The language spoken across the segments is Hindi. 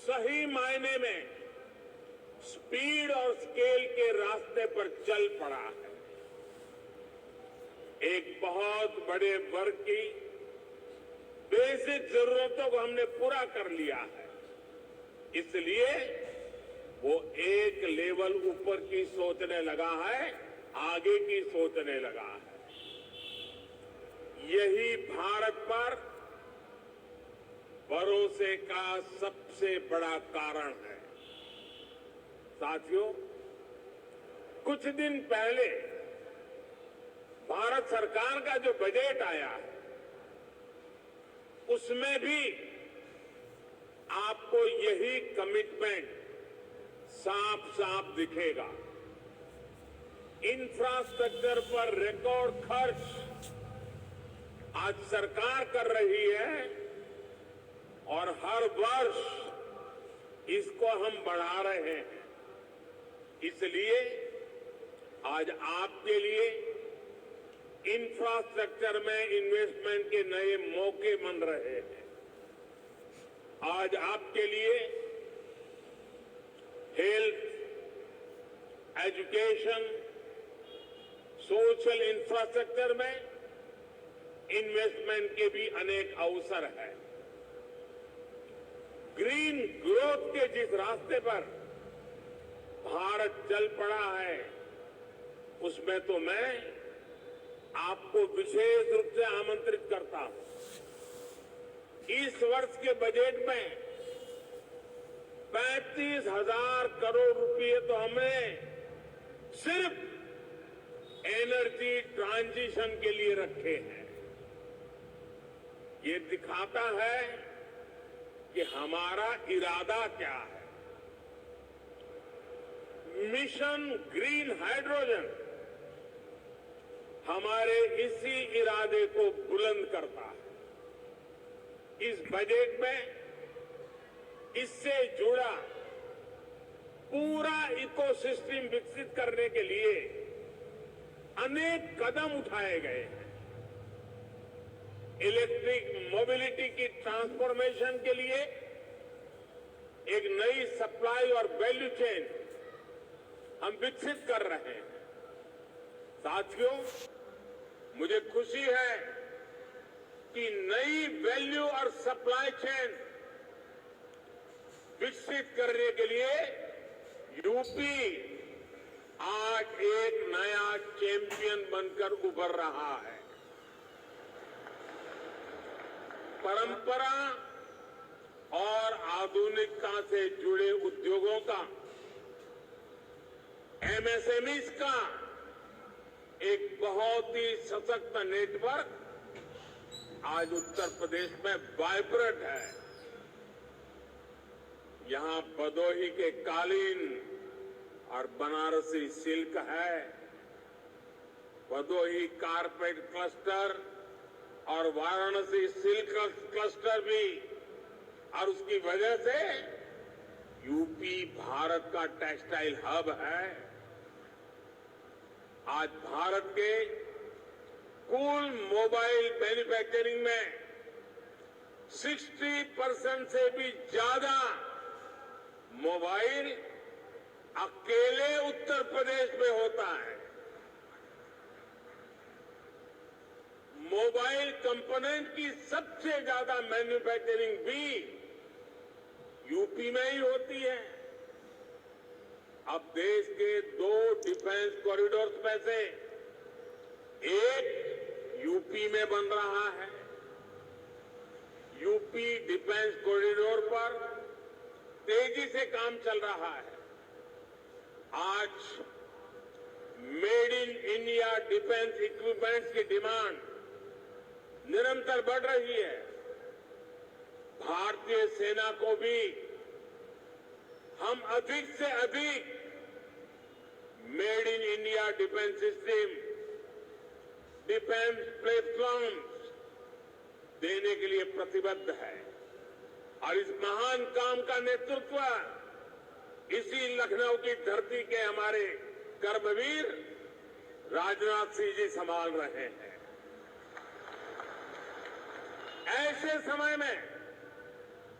सही मायने में स्पीड और स्केल के रास्ते पर चल पड़ा है। एक बहुत बड़े वर्ग की बेसिक जरूरतों को हमने पूरा कर लिया है, इसलिए वो एक लेवल ऊपर की सोचने लगा है, आगे की सोचने लगा है। यही भारत पर भरोसे का सबसे बड़ा कारण है। साथियों, कुछ दिन पहले भारत सरकार का जो बजट आया है, उसमें भी आपको यही कमिटमेंट साफ साफ दिखेगा। इंफ्रास्ट्रक्चर पर रिकॉर्ड खर्च आज सरकार कर रही है और हर वर्ष इसको हम बढ़ा रहे हैं। इसलिए आज आपके लिए इंफ्रास्ट्रक्चर में इन्वेस्टमेंट के नए मौके बन रहे हैं। आज आपके लिए हेल्थ, एजुकेशन, सोशल इंफ्रास्ट्रक्चर में इन्वेस्टमेंट के भी अनेक अवसर हैं। ग्रीन ग्रोथ के जिस रास्ते पर भारत चल पड़ा है, उसमें तो मैं आपको विशेष रूप से आमंत्रित करता हूं। इस वर्ष के बजट में 35,000 करोड़ रुपए तो हमने सिर्फ एनर्जी ट्रांजिशन के लिए रखे हैं। ये दिखाता है कि हमारा इरादा क्या है। मिशन ग्रीन हाइड्रोजन हमारे इसी इरादे को बुलंद करता है। इस बजट में इससे जुड़ा पूरा इकोसिस्टम विकसित करने के लिए अनेक कदम उठाए गए हैं। इलेक्ट्रिक मोबिलिटी की ट्रांसफॉर्मेशन के लिए एक नई सप्लाई और वैल्यू चेन हम विकसित कर रहे हैं। साथियों, मुझे खुशी है कि नई वैल्यू और सप्लाई चेन विकसित करने के लिए यूपी आज एक नया चैंपियन बनकर उभर रहा है। परंपरा और आधुनिकता से जुड़े उद्योगों का, एमएसएमईज का एक बहुत ही सशक्त नेटवर्क आज उत्तर प्रदेश में वाइब्रेंट है। यहां भदोही के कालीन और बनारसी सिल्क है, भदोही कारपेट क्लस्टर और वाराणसी सिल्क क्लस्टर भी, और उसकी वजह से यूपी भारत का टेक्सटाइल हब है। आज भारत के कुल मोबाइल मैन्युफैक्चरिंग में 60% से भी ज्यादा मोबाइल अकेले उत्तर प्रदेश में होता है। मोबाइल कंपोनेंट की सबसे ज्यादा मैन्युफैक्चरिंग भी यूपी में ही होती है। अब देश के 2 डिफेंस कॉरिडोर्स में से एक यूपी में बन रहा है। यूपी डिफेंस कॉरिडोर पर तेजी से काम चल रहा है। आज made in India defence equipments की डिमांड निरंतर बढ़ रही है। भारतीय सेना को भी हम अधिक से अधिक made in India defence system, defence platforms देने के लिए प्रतिबद्ध है। और इस महान काम का नेतृत्व इसी लखनऊ की धरती के हमारे कर्मवीर राजनाथ सिंह जी संभाल रहे हैं। ऐसे समय में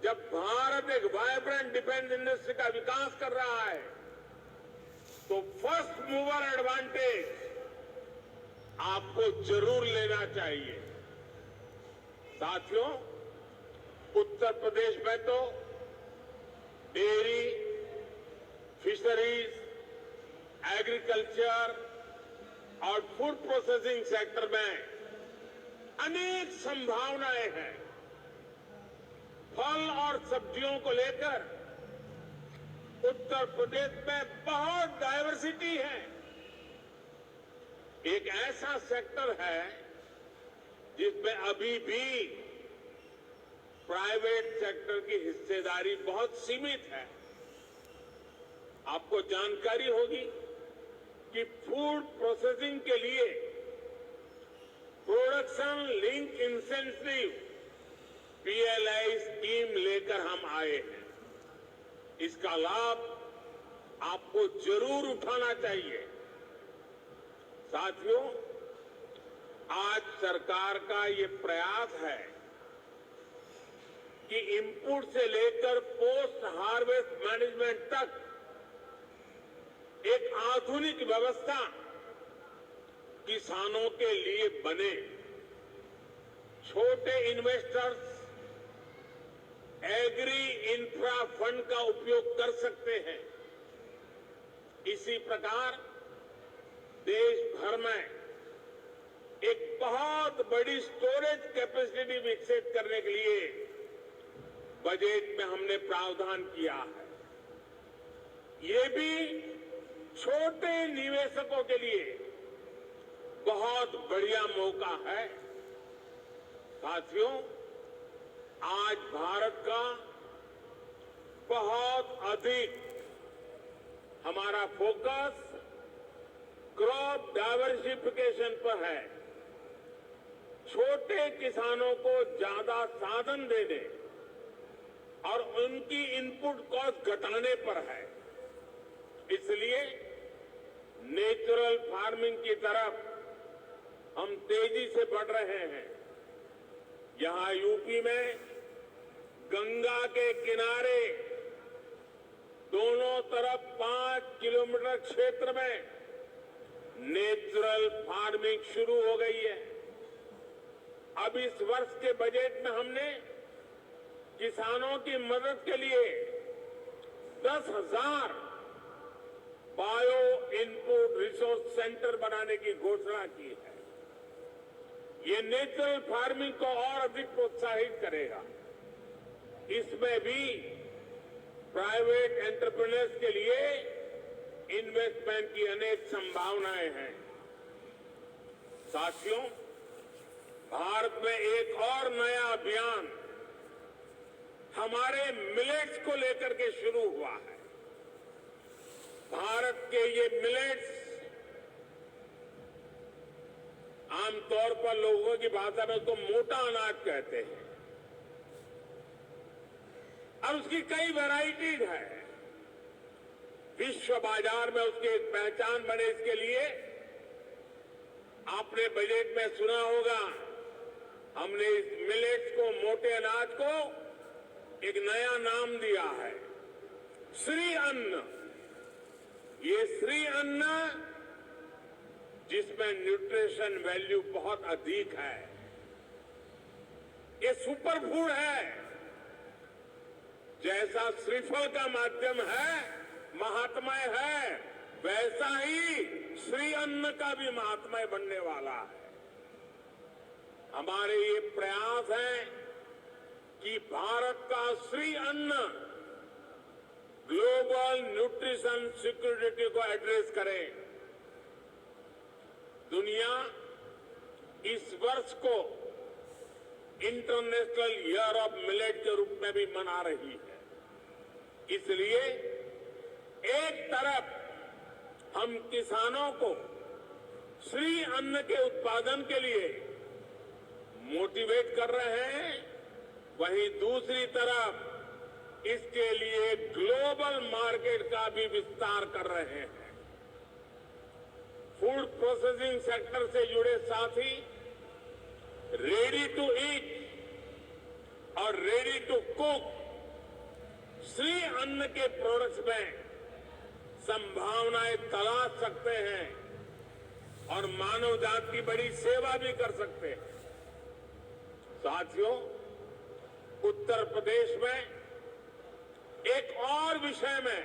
जब भारत एक वाइब्रेंट डिफेंस इंडस्ट्री का विकास कर रहा है तो फर्स्ट मूवर एडवांटेज आपको जरूर लेना चाहिए। साथियों, उत्तर प्रदेश में तो डेयरी, फिशरीज, एग्रीकल्चर और फूड प्रोसेसिंग सेक्टर में अनेक संभावनाएं हैं। फल और सब्जियों को लेकर उत्तर प्रदेश में बहुत डायवर्सिटी है। एक ऐसा सेक्टर है जिसमें अभी भी प्राइवेट सेक्टर की हिस्सेदारी बहुत सीमित है। आपको जानकारी होगी कि फूड प्रोसेसिंग के लिए production link incentive PLI scheme लेकर हम आए हैं। इसका लाभ आपको जरूर उठाना चाहिए। साथियों, आज सरकार का ये प्रयास है कि इनपुट से लेकर पोस्ट हार्वेस्ट मैनेजमेंट तक एक आधुनिक व्यवस्था किसानों के लिए बने। छोटे इन्वेस्टर्स एग्री इंफ्रा फंड का उपयोग कर सकते हैं। इसी प्रकार देश भर में एक बहुत बड़ी स्टोरेज कैपेसिटी विकसित करने के लिए बजट में हमने प्रावधान किया है। ये भी छोटे निवेशकों के लिए बहुत बढ़िया मौका है। साथियों, आज भारत का बहुत अधिक हमारा फोकस क्रॉप डाइवर्सिफिकेशन पर है। छोटे किसानों को ज्यादा साधन देने और उनकी इनपुट कॉस्ट घटाने पर है। इसलिए नेचुरल फार्मिंग की तरफ हम तेजी से बढ़ रहे हैं। यहां यूपी में गंगा के किनारे दोनों तरफ 5 किलोमीटर क्षेत्र में नेचुरल फार्मिंग शुरू हो गई है। अब इस वर्ष के बजट में हमने किसानों की मदद के लिए 10,000 बायो इनपुट रिसोर्स सेंटर बनाने की घोषणा की है। ये नेचुरल फार्मिंग को और अधिक प्रोत्साहित करेगा। इसमें भी प्राइवेट एंटरप्रेन्योर्स के लिए इन्वेस्टमेंट की अनेक संभावनाएं हैं। साथियों, भारत में एक और नया अभियान हमारे मिलेट्स को लेकर के शुरू हुआ है। भारत के ये मिलेट्स आमतौर पर लोगों की भाषा में उसको मोटा अनाज कहते हैं और उसकी कई वैरायटीज है। विश्व बाजार में उसकी एक पहचान बने, इसके लिए आपने बजट में सुना होगा, हमने इस मिलेट्स को, मोटे अनाज को एक नया नाम दिया है, श्री अन्न। ये श्री अन्न जिसमें न्यूट्रिशन वैल्यू बहुत अधिक है। ये सुपर फूड है। जैसा श्रीफल का माध्यम है, महात्मय है, वैसा ही श्री अन्न का भी महात्मय बनने वाला है। हमारे ये प्रयास है कि भारत का श्री अन्न ग्लोबल न्यूट्रिशन सिक्योरिटी को एड्रेस करे। दुनिया इस वर्ष को इंटरनेशनल ईयर ऑफ मिलेट के रूप में भी मना रही है। इसलिए एक तरफ हम किसानों को श्री अन्न के उत्पादन के लिए मोटिवेट कर रहे हैं, वहीं दूसरी तरफ इसके लिए ग्लोबल मार्केट का भी विस्तार कर रहे हैं। फूड प्रोसेसिंग सेक्टर से जुड़े साथी रेडी टू ईट और रेडी टू कुक श्री अन्न के प्रोडक्ट्स में संभावनाएं तलाश सकते हैं और मानव जात की बड़ी सेवा भी कर सकते हैं। साथियों, उत्तर प्रदेश में एक और विषय में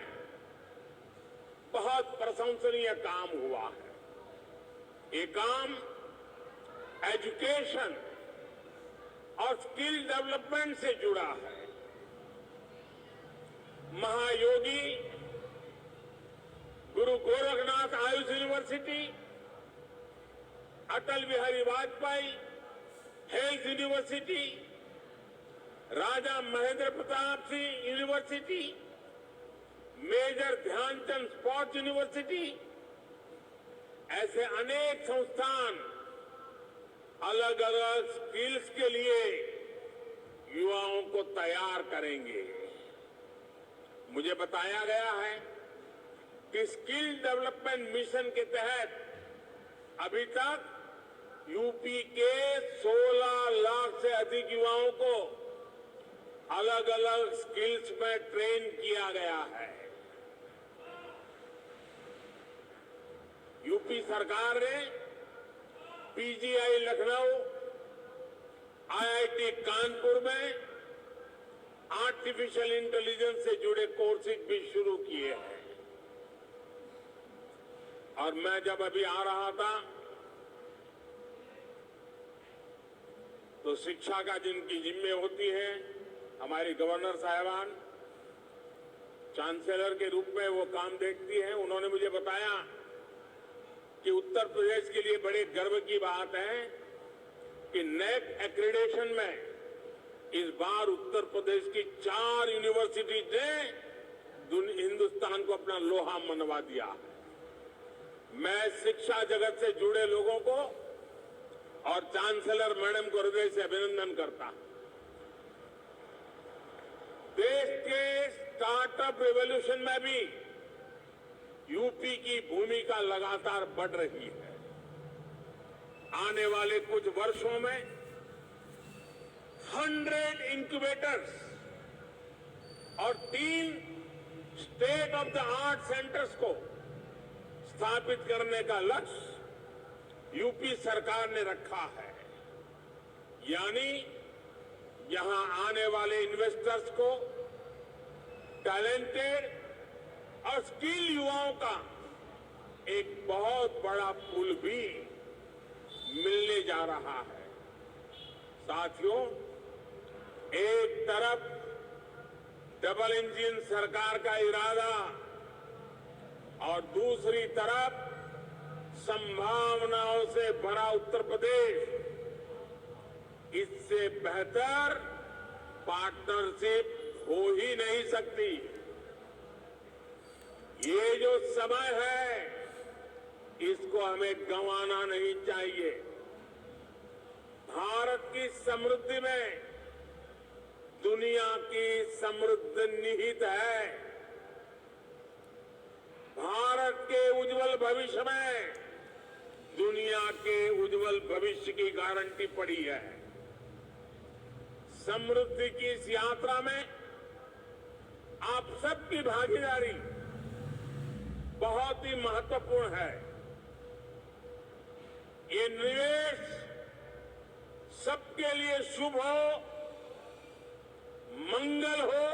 बहुत प्रशंसनीय काम हुआ है। ये काम एजुकेशन और स्किल डेवलपमेंट से जुड़ा है। Mahayogi Guru Gorakhnath Ayush university, Atal Bihari Vajpayee health university, Raja Mahendra Pratap Singh university, major Dhyan Chand sports university, ऐसे अनेक संस्थान अलग अलग स्किल्स के लिए युवाओं को तैयार करेंगे। मुझे बताया गया है कि स्किल डेवलपमेंट मिशन के तहत अभी तक यूपी के 16 लाख से अधिक युवाओं को अलग अलग स्किल्स में ट्रेन किया गया है। यूपी सरकार ने पीजीआई लखनऊ, आईआईटी कानपुर में आर्टिफिशियल इंटेलिजेंस से जुड़े कोर्सेज भी शुरू किए हैं। और मैं जब अभी आ रहा था तो शिक्षा का जिनकी जिम्मे होती है, हमारी गवर्नर साहिबान चांसलर के रूप में वो काम देखती हैं, उन्होंने मुझे बताया कि उत्तर प्रदेश के लिए बड़े गर्व की बात है कि नेक एक्रेडिटेशन में इस बार उत्तर प्रदेश की 4 यूनिवर्सिटीज ने हिंदुस्तान को अपना लोहा मनवा दिया है। मैं शिक्षा जगत से जुड़े लोगों को और चांसलर मैडम को हृदय से अभिनंदन करता हूं। देश के स्टार्टअप रिवॉल्यूशन में भी यूपी की भूमिका लगातार बढ़ रही है। आने वाले कुछ वर्षों में 100 इंक्यूबेटर्स और 3 state of the art centres को स्थापित करने का लक्ष्य यूपी सरकार ने रखा है। यानी यहां आने वाले इन्वेस्टर्स को टैलेंटेड और स्किल युवाओं का एक बहुत बड़ा पुल भी मिलने जा रहा है। साथियों, एक तरफ डबल इंजन सरकार का इरादा और दूसरी तरफ संभावनाओं से भरा उत्तर प्रदेश, इससे बेहतर पार्टनरशिप हो ही नहीं सकती। ये जो समय है इसको हमें गंवाना नहीं चाहिए। भारत की समृद्धि में दुनिया की समृद्धि निहित है। भारत के उज्जवल भविष्य में दुनिया के उज्जवल भविष्य की गारंटी पड़ी है। समृद्धि की इस यात्रा में आप सबकी भागीदारी बहुत ही महत्वपूर्ण है। ये निवेश सबके लिए शुभ हो, मंगल हो,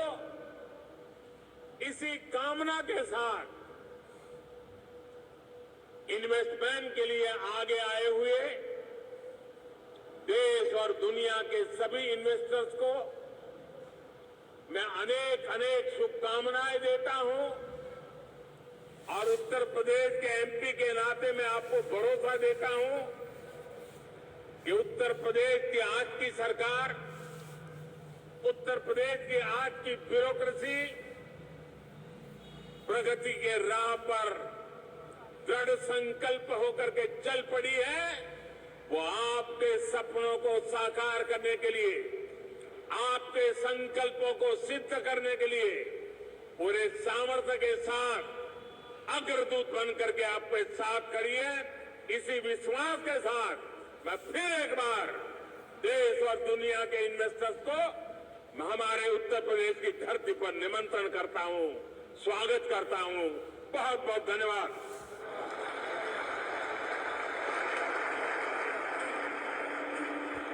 इसी कामना के साथ इन्वेस्टमेंट के लिए आगे आए हुए देश और दुनिया के सभी इन्वेस्टर्स को मैं अनेक अनेक शुभकामनाएं देता हूं और उत्तर प्रदेश के एमपी के नाते मैं आपको भरोसा देता हूं कि उत्तर प्रदेश की आज की सरकार, उत्तर प्रदेश की आज की ब्यूरोक्रेसी प्रगति के राह पर दृढ़ संकल्प होकर के चल पड़ी है। वो आपके सपनों को साकार करने के लिए, आपके संकल्पों को सिद्ध करने के लिए पूरे सामर्थ्य के साथ अग्रदूत बन करके आपके साथ खड़ी है। इसी विश्वास के साथ मैं फिर एक बार देश और दुनिया के इन्वेस्टर्स को मैं हमारे उत्तर प्रदेश की धरती पर निमंत्रण करता हूं, स्वागत करता हूं। बहुत बहुत धन्यवाद।